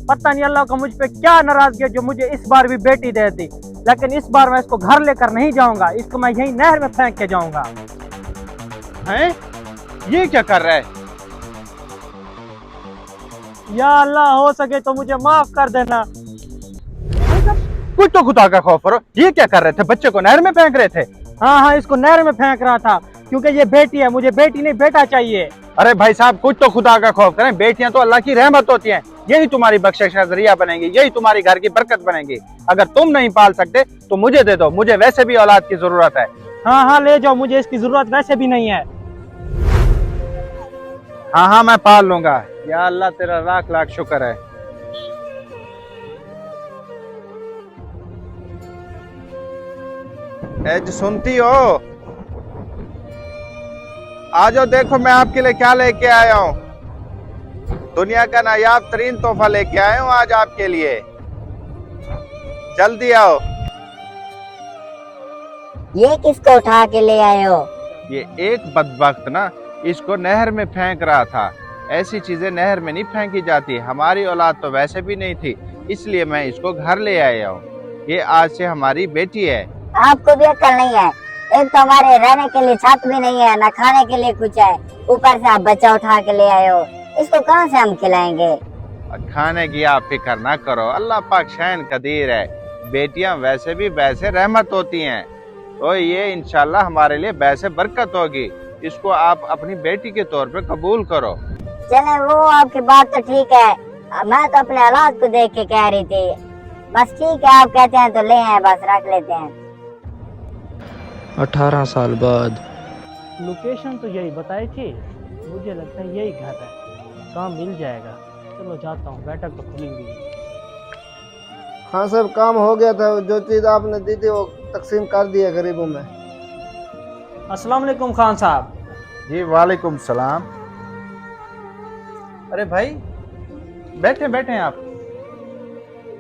पता नहीं अल्लाह को मुझ पे क्या नाराजगी है जो मुझे इस बार भी बेटी दे दी, लेकिन इस बार मैं इसको घर लेकर नहीं जाऊंगा, इसको मैं यही नहर में फेंक के जाऊंगा। हैं? ये क्या कर रहा है? या अल्लाह, हो सके तो मुझे माफ कर देना। कुछ तो खुदा का खौफ करो, ये क्या कर रहे थे? बच्चे को नहर में फेंक रहे थे? हाँ हाँ, इसको नहर में फेंक रहा था क्योंकि ये बेटी है, मुझे बेटी नहीं बेटा चाहिए। अरे भाई साहब, कुछ तो खुदा का खौफ करें। बेटियां तो अल्लाह की रहमत होती हैं, यही तुम्हारी बख्शिश का जरिया बनेंगी, यही तुम्हारी घर की बरकत बनेगी। अगर तुम नहीं पाल सकते तो मुझे दे दो, मुझे वैसे भी औलाद की जरूरत है। हाँ हाँ, ले जाओ, मुझे इसकी जरूरत वैसे भी नहीं है। हाँ हाँ, मैं पाल लूंगा। या अल्लाह, तेरा लाख लाख शुक्र है। एज सुनती हो? आ जाओ, देखो मैं आपके लिए क्या लेके आया हूँ। दुनिया का नायाब तरीन तोहफा लेके आया हूँ आज आपके लिए। जल्दी आओ। ये किसको उठा के ले आए हो? ये एक बदबख्त ना इसको नहर में फेंक रहा था। ऐसी चीजें नहर में नहीं फेंकी जाती। हमारी औलाद तो वैसे भी नहीं थी, इसलिए मैं इसको घर ले आया हूँ। ये आज से हमारी बेटी है। आपको भी अक्ल नहीं है? एक तो हमारे रहने के लिए छत भी नहीं है, न खाने के लिए कुछ है, ऊपर से आप बच्चा उठा के ले आए हो। इसको कहाँ से हम खिलाएंगे? खाने की आप फिक्र ना करो, अल्लाह पाक शैन कदीर है। बेटियां वैसे भी वैसे रहमत होती हैं, तो ये इंशाल्लाह हमारे लिए वैसे बरकत होगी। इसको आप अपनी बेटी के तौर पे कबूल करो। चले, वो आपकी बात तो ठीक है, मैं तो अपने औलाद को देख के कह रही थी। बस ठीक है, आप कहते हैं तो ले आए, बस रख लेते हैं। 18 साल बाद। लोकेशन तो यही बताई थी, मुझे लगता है यही घर है, काम मिल जाएगा। चलो जाता हूँ, बैठक तो खुली हुई है। हाँ साहब, काम हो गया था, जो चीज़ आपने दी थी वो तकसीम कर दिया गरीबों में। अस्सलाम वालेकुम खान साहब। जी वालेकुम सलाम। अरे भाई, बैठे बैठे आप।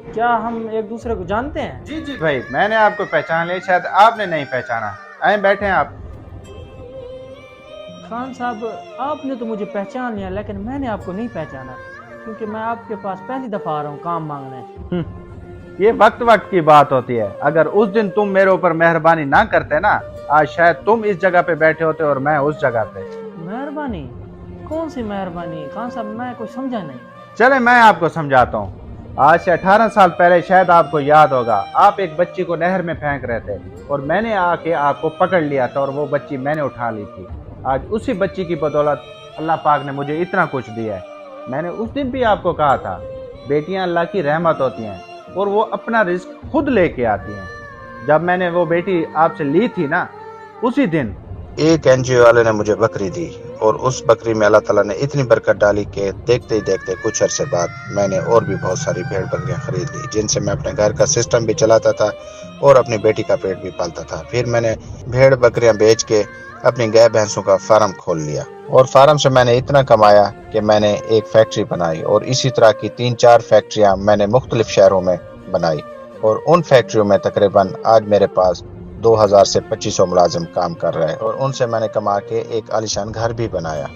क्या हम एक दूसरे को जानते हैं? जी जी भाई, मैंने आपको पहचान लिया, शायद आपने नहीं पहचाना। आए बैठे आप। खान साहब, आपने तो मुझे पहचान लिया, लेकिन मैंने आपको नहीं पहचाना, क्योंकि मैं आपके पास पहली दफा आ रहा हूँ काम मांगने। ये वक्त वक्त की बात होती है। अगर उस दिन तुम मेरे ऊपर मेहरबानी ना करते ना, आज शायद तुम इस जगह पे बैठे होते और मैं उस जगह पे। मेहरबानी? कौन सी मेहरबानी खान साहब, मैं कुछ समझा नहीं। चले मैं आपको समझाता हूँ। आज से 18 साल पहले शायद आपको याद होगा, आप एक बच्ची को नहर में फेंक रहे थे और मैंने आके आपको पकड़ लिया था और वो बच्ची मैंने उठा ली थी। आज उसी बच्ची की बदौलत अल्लाह पाक ने मुझे इतना कुछ दिया है। मैंने उस दिन भी आपको कहा था, बेटियां अल्लाह की रहमत होती हैं और वो अपना रिस्क खुद लेके आती हैं। जब मैंने वो बेटी आपसे ली थी ना, उसी दिन एक एनजीओ वाले ने मुझे बकरी दी और उस बकरी में अल्लाह ताला ने इतनी बरकत डाली कि देखते ही देखते कुछ अरसे बाद मैंने और भी बहुत सारी भेड़ बकरियां खरीद ली, जिनसे मैं अपने घर का सिस्टम भी चलाता था और अपनी बेटी का पेट भी पालता था। फिर मैंने भेड़ बकरियां बेच के अपनी गाय भैंसों का फार्म खोल लिया और फार्म से मैंने इतना कमाया कि मैंने एक फैक्ट्री बनाई और इसी तरह की 3-4 फैक्ट्रियां मैंने मुख्तलिफ शहरों में बनाई और उन फैक्ट्रियों में तकरीबन आज मेरे पास 2000 से 2500 मुलाजिम काम कर रहे हैं और उनसे मैंने कमा के एक आलीशान घर भी बनाया।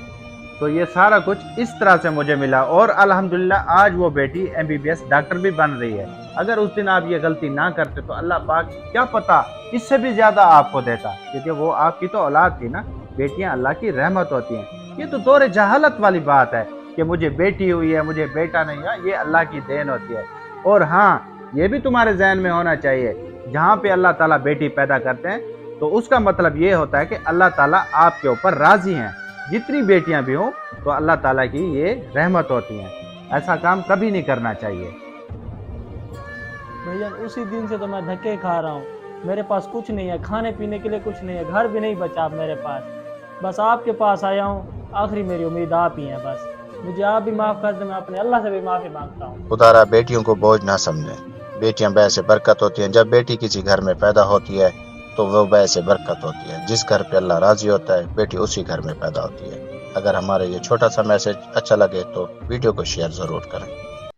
तो ये सारा कुछ इस तरह से मुझे मिला और अल्हम्दुलिल्लाह आज वो बेटी MBBS डॉक्टर भी बन रही है। अगर उस दिन आप ये गलती ना करते तो अल्लाह पाक क्या पता इससे भी ज्यादा आपको देता, क्योंकि वो आपकी तो औलाद थी ना। बेटियां अल्लाह की रहमत होती हैं। ये तो दौरे जहालत वाली बात है कि मुझे बेटी हुई है मुझे बेटा नहीं है, ये अल्लाह की देन होती है। और हाँ, ये भी तुम्हारे जहन में होना चाहिए, जहाँ पे अल्लाह ताला बेटी पैदा करते हैं तो उसका मतलब ये होता है कि अल्लाह ताला आपके ऊपर राजी हैं। जितनी बेटियां भी हों तो अल्लाह ताला की ये रहमत होती हैं। ऐसा काम कभी नहीं करना चाहिए। भैया, उसी दिन से तो मैं धक्के खा रहा हूँ। मेरे पास कुछ नहीं है, खाने पीने के लिए कुछ नहीं है, घर भी नहीं बचा अब मेरे पास। बस आपके पास आया हूँ, आखिरी मेरी उम्मीद आप ही हैं। बस मुझे आप भी माफ़ कर दें, मैं अपने अल्लाह से भी माफ़ी मांगता हूँ। खुदारा बेटियों को बोझ ना समझे, बेटियां वैसे बरकत होती हैं। जब बेटी किसी घर में पैदा होती है तो वो वैसे बरकत होती है। जिस घर पे अल्लाह राजी होता है, बेटी उसी घर में पैदा होती है। अगर हमारा ये छोटा सा मैसेज अच्छा लगे तो वीडियो को शेयर जरूर करें।